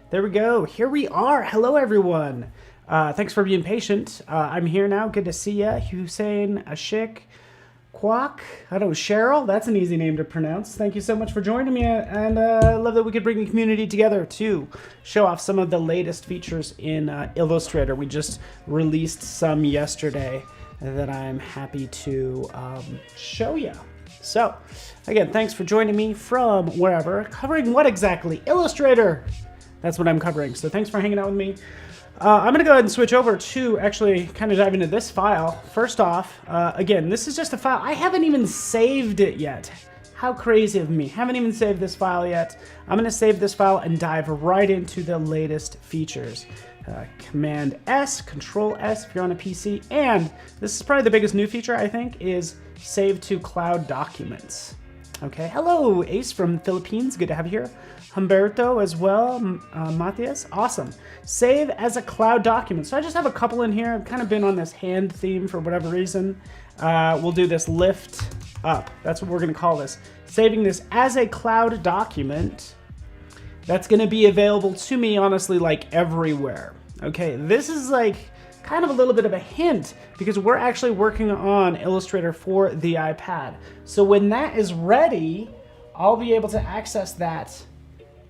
There we go. Here we are. Hello, everyone. Thanks for being patient. I'm here now. Good to see you. Hussein, Ashik, Kwok. I don't know, Cheryl. That's an easy name to pronounce. Thank you so much for joining me. And I love that we could bring the community together to show off some of the latest features in Illustrator. We just released some yesterday that I'm happy to show you. So, again, thanks for joining me from wherever. Covering what exactly? Illustrator! That's what I'm covering. So thanks for hanging out with me. I'm going to go ahead and switch over to actually kind of dive into this file. First off, again, this is just a file. I haven't even saved it yet. How crazy of me. Haven't even saved this file yet. I'm going to save this file and dive right into the latest features. Command S, Control S if you're on a PC, and this is probably the biggest new feature, I think, is save to cloud documents. Okay, hello, Ace from Philippines, good to have you here. Humberto as well, Matthias, awesome. Save as a cloud document. So I just have a couple in here. I've kind of been on this hand theme for whatever reason. We'll do this lift up. That's what we're gonna call this. Saving this as a cloud document. That's gonna be available to me, honestly, like everywhere. Okay, this is like kind of a little bit of a hint because we're actually working on Illustrator for the iPad. So when that is ready, I'll be able to access that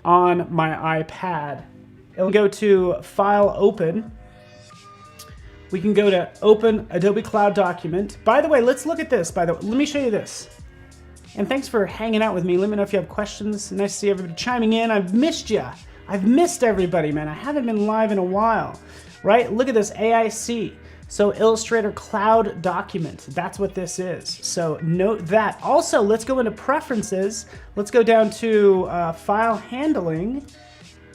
on my iPad. It'll go to File, Open. We can go to Open Adobe Cloud Document. By the way, let's look at this. Let me show you this. And thanks for hanging out with me. Let me know if you have questions. Nice to see everybody chiming in. I've missed you. I've missed everybody, man. I haven't been live in a while, right? Look at this, AIC. So Illustrator Cloud Document, that's what this is. So note that. Also, let's go into Preferences. Let's go down to File Handling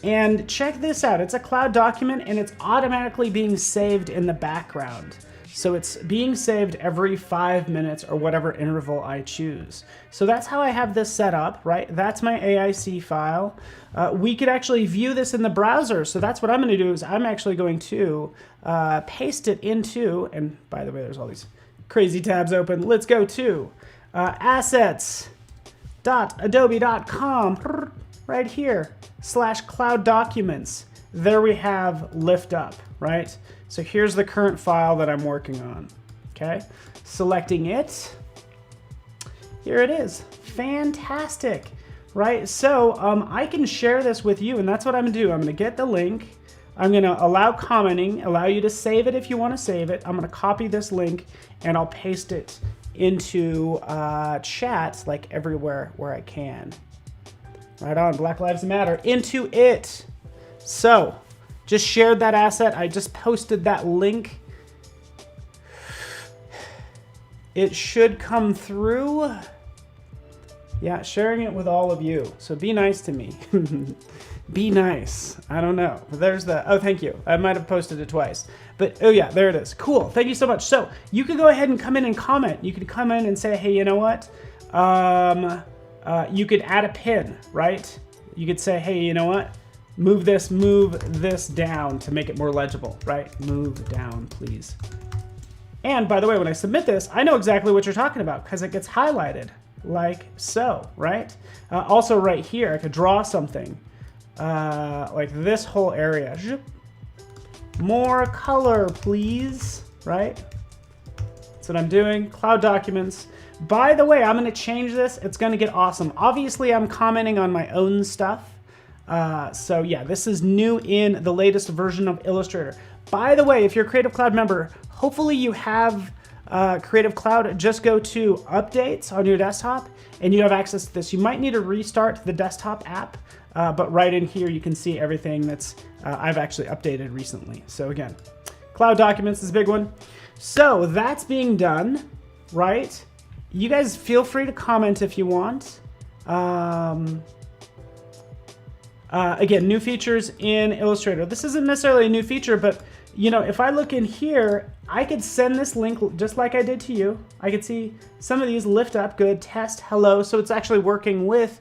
and check this out. It's a cloud document and it's automatically being saved in the background. So it's being saved every 5 minutes or whatever interval I choose. So that's how I have this set up, right? That's my AIC file. We could actually view this in the browser. So that's what I'm gonna do is I'm actually going to paste it into, and by the way, there's all these crazy tabs open. Let's go to assets.adobe.com right here, /cloud documents. There we have lift up, right? So here's the current file that I'm working on, okay? Selecting it, here it is, fantastic, right? So I can share this with you and that's what I'm gonna do. I'm gonna get the link, I'm gonna allow commenting, allow you to save it if you wanna save it. I'm gonna copy this link and I'll paste it into chat like everywhere where I can. Right on, Black Lives Matter, into it. So, just shared that asset. I just posted that link. It should come through. Yeah, sharing it with all of you. So be nice to me. Be nice. I don't know. There's the, oh, thank you. I might have posted it twice. But, oh yeah, there it is. Cool, thank you so much. So, you can go ahead and come in and comment. You could come in and say, hey, you know what? You could add a pin, right? You could say, hey, you know what? Move this down to make it more legible, right? Move down, please. And by the way, when I submit this, I know exactly what you're talking about because it gets highlighted like so, right? Also right here, I could draw something like this whole area. More color, please, right? That's what I'm doing, cloud documents. By the way, I'm gonna change this. It's gonna get awesome. Obviously, I'm commenting on my own stuff. So yeah, this is new in the latest version of Illustrator. By the way, if you're a Creative Cloud member, hopefully you have Creative Cloud. Just go to Updates on your desktop and you have access to this. You might need to restart the desktop app, but right in here you can see everything that's I've actually updated recently. So again, Cloud Documents is a big one. So that's being done, right? You guys feel free to comment if you want. Again, new features in Illustrator. This isn't necessarily a new feature, but you know, if I look in here, I could send this link just like I did to you. I could see some of these lift up, good, test, hello. So it's actually working with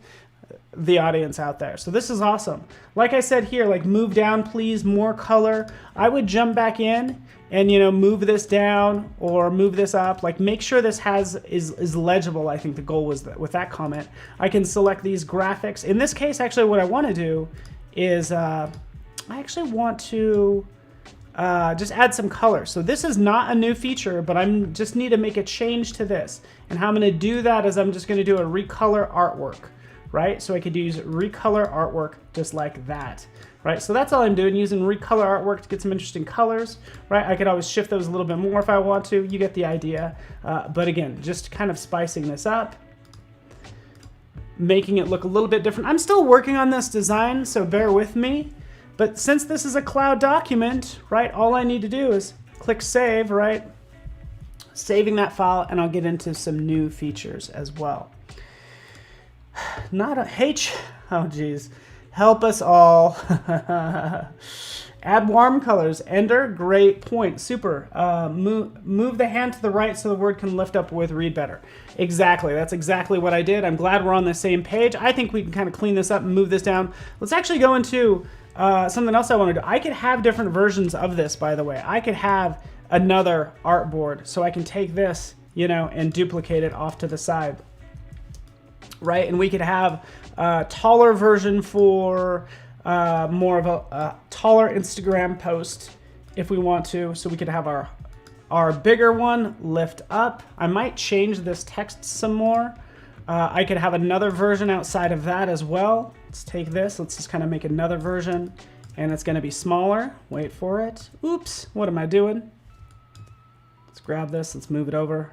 the audience out there. So this is awesome. Like I said here, like move down, please, more color. I would jump back in and, you know, move this down or move this up. Like make sure this is legible. I think the goal was that with that comment. I can select these graphics. In this case, actually what I want to do is I actually want to just add some color. So this is not a new feature, but I'm just need to make a change to this. And how I'm going to do that is I'm just going to do a recolor artwork, right? So I could use recolor artwork just like that, right? So that's all I'm doing, using recolor artwork to get some interesting colors, right? I could always shift those a little bit more if I want to. You get the idea. But again, just kind of spicing this up, making it look a little bit different. I'm still working on this design, so bear with me. But since this is a cloud document, right, all I need to do is click save, right? Saving that file, and I'll get into some new features as well. Not a H, oh geez, help us all. Add warm colors, ender, great point, super. Move the hand to the right so the word can lift up with read better. Exactly, that's exactly what I did. I'm glad we're on the same page. I think we can kind of clean this up and move this down. Let's actually go into something else I want to do. I could have different versions of this, by the way. I could have another artboard, so I can take this, you know, and duplicate it off to the side, right? And we could have a taller version for more of a taller Instagram post if we want to. So we could have our bigger one lift up. I might change this text some more. I could have another version outside of that as well. Let's take this, let's just kind of make another version, and it's gonna be smaller. Wait for it. Oops, what am I doing? Let's grab this, let's move it over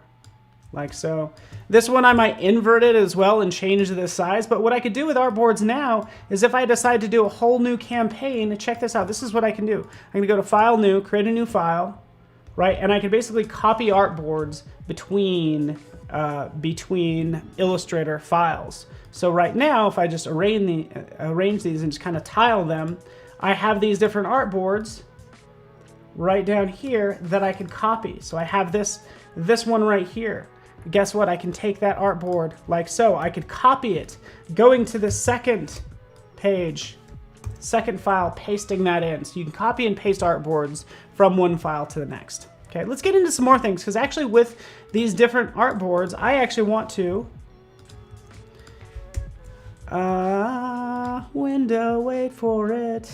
like so. This one I might invert it as well and change the size, but what I could do with artboards now is if I decide to do a whole new campaign, check this out, this is what I can do. I'm gonna go to File, New, create a new file, right? And I can basically copy artboards between Illustrator files. So right now, if I just arrange these and just kind of tile them, I have these different artboards right down here that I can copy. So I have this one right here. Guess what? I can take that artboard like so. I could copy it, going to the second page, second file, pasting that in. So you can copy and paste artboards from one file to the next. Okay, let's get into some more things, because actually with these different artboards, I actually want to window, wait for it.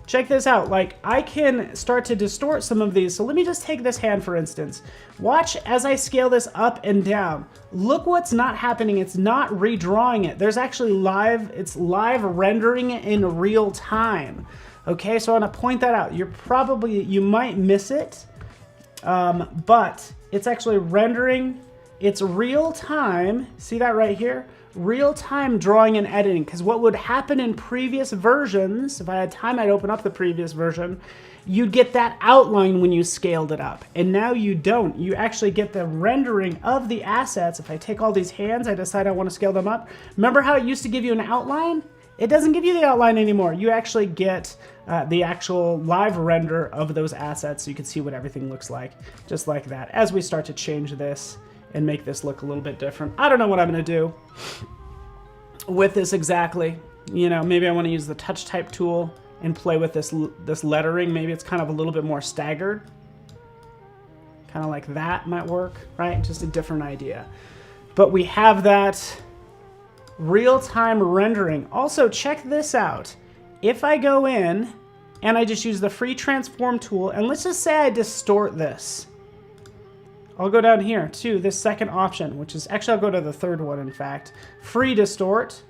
Check this out, like I can start to distort some of these. So let me just take this hand for instance. Watch as I scale this up and down. Look what's not happening. It's not redrawing it. There's actually it's live rendering it in real time. Okay, so I want to point that out. You might miss it, but it's actually rendering. It's real time. See that right here? Real time drawing and editing. Because what would happen in previous versions, if I had time, I'd open up the previous version, you'd get that outline when you scaled it up. And now you don't. You actually get the rendering of the assets. If I take all these hands, I decide I want to scale them up. Remember how it used to give you an outline? It doesn't give you the outline anymore. You actually get the actual live render of those assets so you can see what everything looks like, just like that. As we start to change this and make this look a little bit different. I don't know what I'm gonna do with this exactly. You know, maybe I wanna use the touch type tool and play with this lettering. Maybe it's kind of a little bit more staggered. Kind of like that might work, right? Just a different idea. But we have that real-time rendering. Also, check this out. If I go in and I just use the free transform tool, and let's just say I distort this. I'll go down here to this second option, which is, actually I'll go to the third one in fact. Free distort,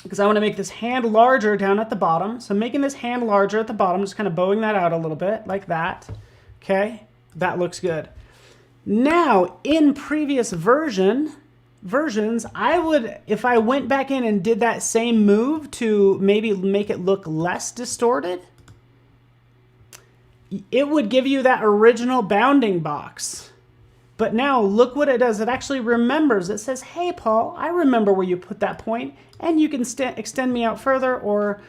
because I want to make this hand larger down at the bottom. So I'm making this hand larger at the bottom, just kind of bowing that out a little bit, like that. Okay, that looks good. Now, in previous versions, I would, if I went back in and did that same move to maybe make it look less distorted, it would give you that original bounding box. But now look what it does. It actually remembers. It says, hey, Paul, I remember where you put that point, and you can extend me out further or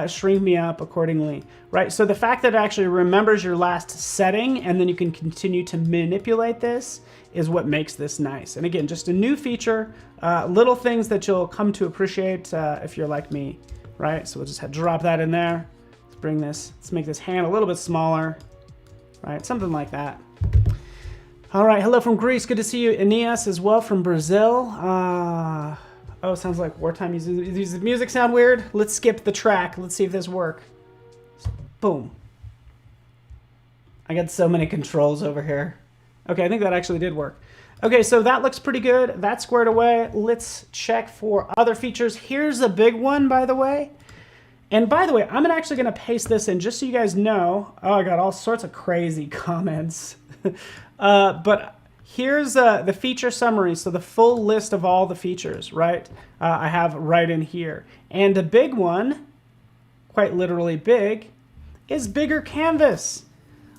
shrink me up accordingly, right? So the fact that it actually remembers your last setting and then you can continue to manipulate this is what makes this nice. And again, just a new feature, little things that you'll come to appreciate if you're like me, right? So we'll just drop that in there. Let's make this hand a little bit smaller, right? Something like that. All right, hello from Greece. Good to see you. Aeneas as well from Brazil. Oh, sounds like wartime music. Does the music sound weird? Let's skip the track. Let's see if this works. Boom. I got so many controls over here. Okay, I think that actually did work. Okay, so that looks pretty good. That's squared away. Let's check for other features. Here's a big one, by the way. And by the way, I'm actually going to paste this in just so you guys know. Oh, I got all sorts of crazy comments. But here's the feature summary. So the full list of all the features, right? I have right in here. And a big one, quite literally big, is bigger canvas.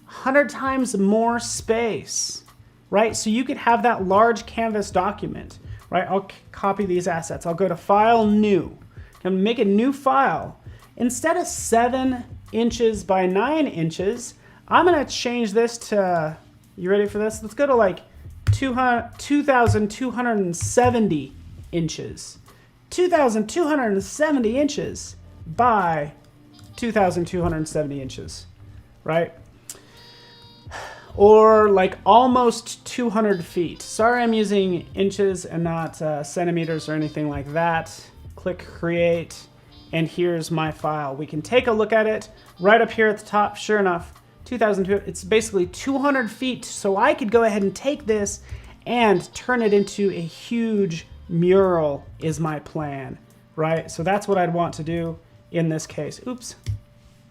100 times more space, right? So you could have that large canvas document, right? I'll copy these assets. I'll go to File, New. And make a new file. Instead of 7 inches by 9 inches, I'm going to change this to, you ready for this? Let's go to like 2,270 inches. 2,270 inches by 2,270 inches, right? Or like almost 200 feet. Sorry, I'm using inches and not centimeters or anything like that. Click Create, and here's my file. We can take a look at it right up here at the top. Sure enough, 2,002. It's basically 200 feet. So I could go ahead and take this and turn it into a huge mural is my plan, right? So that's what I'd want to do in this case. Oops.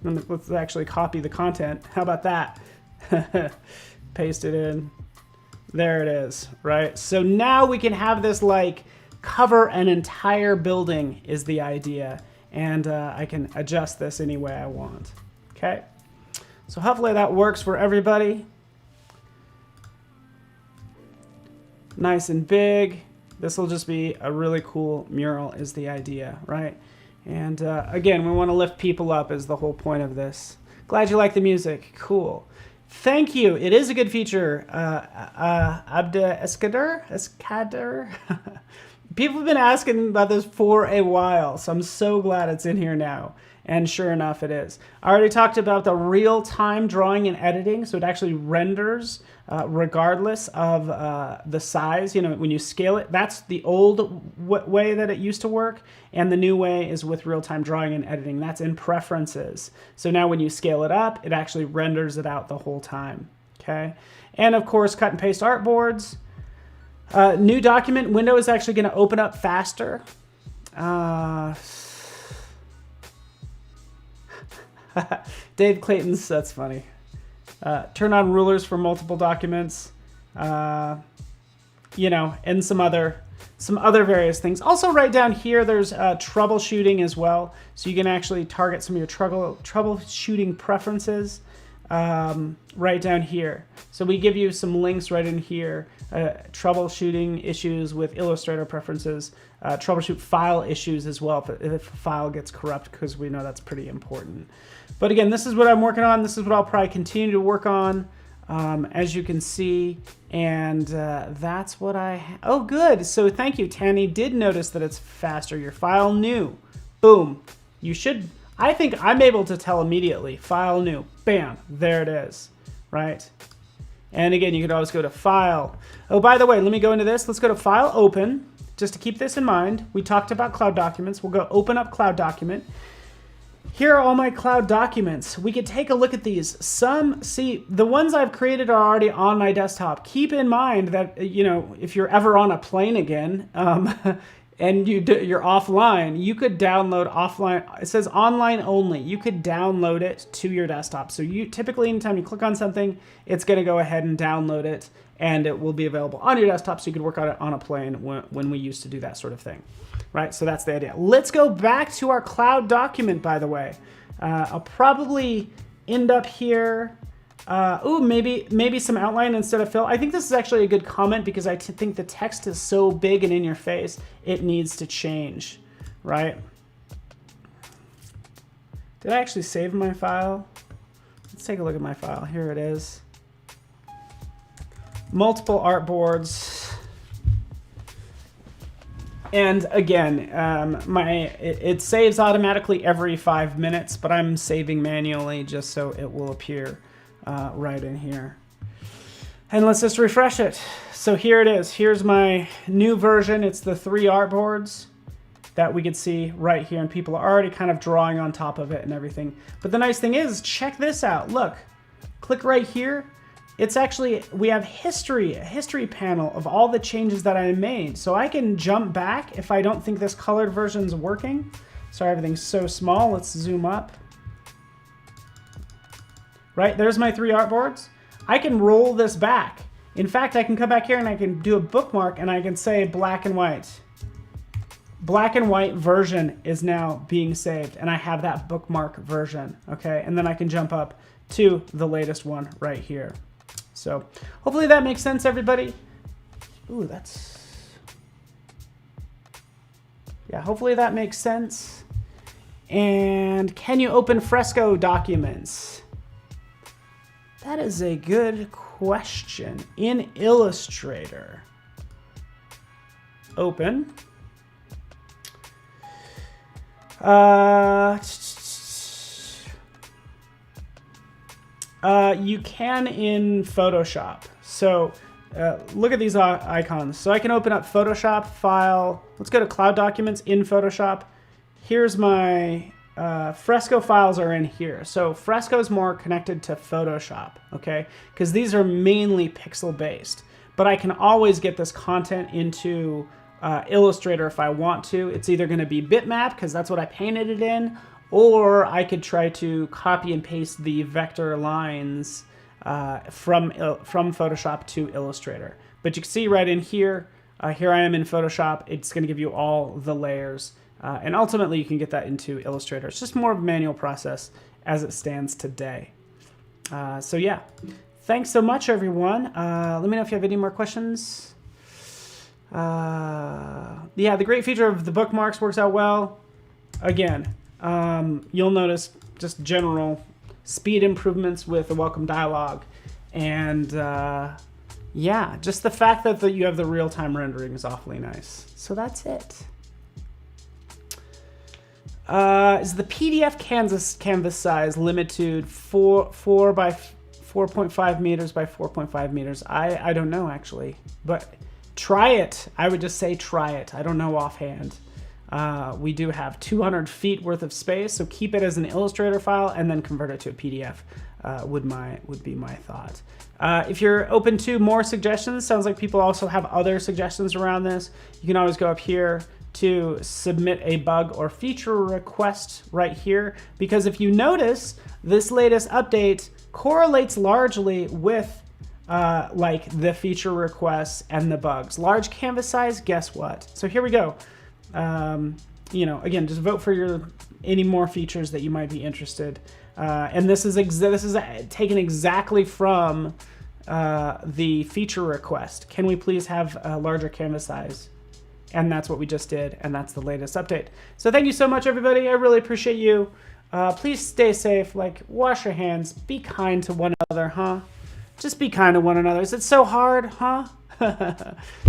Let's actually copy the content. How about that? Paste it in. There it is, right? So now we can have this like cover an entire building is the idea. And I can adjust this any way I want. Okay? So hopefully that works for everybody. Nice and big. This will just be a really cool mural is the idea, right? And again, we want to lift people up is the whole point of this. Glad you like the music. Cool. Thank you. It is a good feature. Eskader. People have been asking about this for a while, so I'm so glad it's in here now. And sure enough, it is. I already talked about the real-time drawing and editing, so it actually renders regardless of the size. You know, when you scale it, that's the old way that it used to work, and the new way is with real-time drawing and editing. That's in preferences. So now when you scale it up, it actually renders it out the whole time. Okay, and of course, cut and paste artboards. New document window is actually going to open up faster. Dave Clayton's, that's funny. Turn on rulers for multiple documents. You know, and some other various things. Also, right down here, there's troubleshooting as well. So you can actually target some of your troubleshooting preferences. Right down here. So we give you some links right in here. Troubleshooting issues with Illustrator preferences. Troubleshoot file issues as well if a file gets corrupt, because we know that's pretty important. But again, this is what I'm working on. This is what I'll probably continue to work on, as you can see. And that's what oh, good. So thank you. Tanny did notice that it's faster. Your file new. Boom. You should... I think I'm able to tell immediately. File new. Bam. There it is. Right? And again, you could always go to File. Oh, by the way, let me go into this. Let's go to File, Open. Just to keep this in mind, we talked about cloud documents. We'll go open up cloud document. Here are all my cloud documents. We could take a look at these. See, the ones I've created are already on my desktop. Keep in mind that, you know, if you're ever on a plane again, and you're offline, you could download offline. It says online only. You could download it to your desktop. So you typically, anytime you click on something, it's going to go ahead and download it, and it will be available on your desktop, so you could work on it on a plane when we used to do that sort of thing. Right? So that's the idea. Let's go back to our cloud document, by the way. I'll probably end up here. Maybe some outline instead of fill. I think this is actually a good comment because I think the text is so big and in your face, it needs to change, right? Did I actually save my file? Let's take a look at my file. Here it is. Multiple artboards. And again, it saves automatically every 5 minutes, but I'm saving manually just so it will appear right in here. And let's just refresh it. So here it is. Here's my new version. It's the 3 artboards. that we could see right here, and people are already kind of drawing on top of it and everything. But the nice thing is, check this out. Look, click right here. It's actually, we have history, a history panel of all the changes that I made. So I can jump back if I don't think this colored version's working. Sorry, everything's so small. Let's zoom up. Right, there's my 3 artboards. I can roll this back. In fact, I can come back here and I can do a bookmark and I can say black and white. Black and white version is now being saved, and I have that bookmark version, okay? And then I can jump up to the latest one right here. So hopefully that makes sense, everybody. Ooh, yeah, hopefully that makes sense. And can you open Fresco documents? That is a good question. In Illustrator, open. You can in Photoshop. So look at these icons. So I can open up Photoshop file. Let's go to Cloud Documents in Photoshop. Here's my Fresco files are in here. So Fresco is more connected to Photoshop, okay? Because these are mainly pixel based. But I can always get this content into Illustrator if I want to. It's either going to be bitmap, because that's what I painted it in, or I could try to copy and paste the vector lines from Photoshop to Illustrator. But you can see right in here, here I am in Photoshop. It's going to give you all the layers. And ultimately, you can get that into Illustrator. It's just more of a manual process as it stands today. So yeah, thanks so much, everyone. Let me know if you have any more questions. Yeah, the great feature of the bookmarks works out well. Again, you'll notice just general speed improvements with the welcome dialog. And yeah, just the fact that you have the real-time rendering is awfully nice. So that's it. Is the PDF canvas size limited 4 by 4.5 meters by 4.5 meters? I don't know, actually, but try it. I would just say try it. I don't know offhand. We do have 200 feet worth of space, so keep it as an Illustrator file and then convert it to a PDF would be my thought. If you're open to more suggestions, sounds like people also have other suggestions around this. You can always go up here to submit a bug or feature request right here, because if you notice, this latest update correlates largely with like the feature requests and the bugs. Large canvas size, guess what? So here we go. You know, again, just vote for any more features that you might be interested. And this is taken exactly from the feature request. Can we please have a larger canvas size? And that's what we just did, and that's the latest update. So thank you so much, everybody. I really appreciate you. Please stay safe. Like, wash your hands. Be kind to one another, huh? Just be kind to one another. Is it so hard, huh?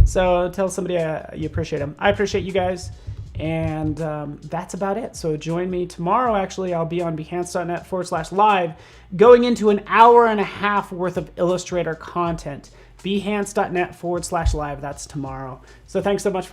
So tell somebody you appreciate them. I appreciate you guys. And that's about it. So join me tomorrow. Actually, I'll be on behance.net/live going into an hour and a half worth of Illustrator content. behance.net/live. That's tomorrow. So thanks so much.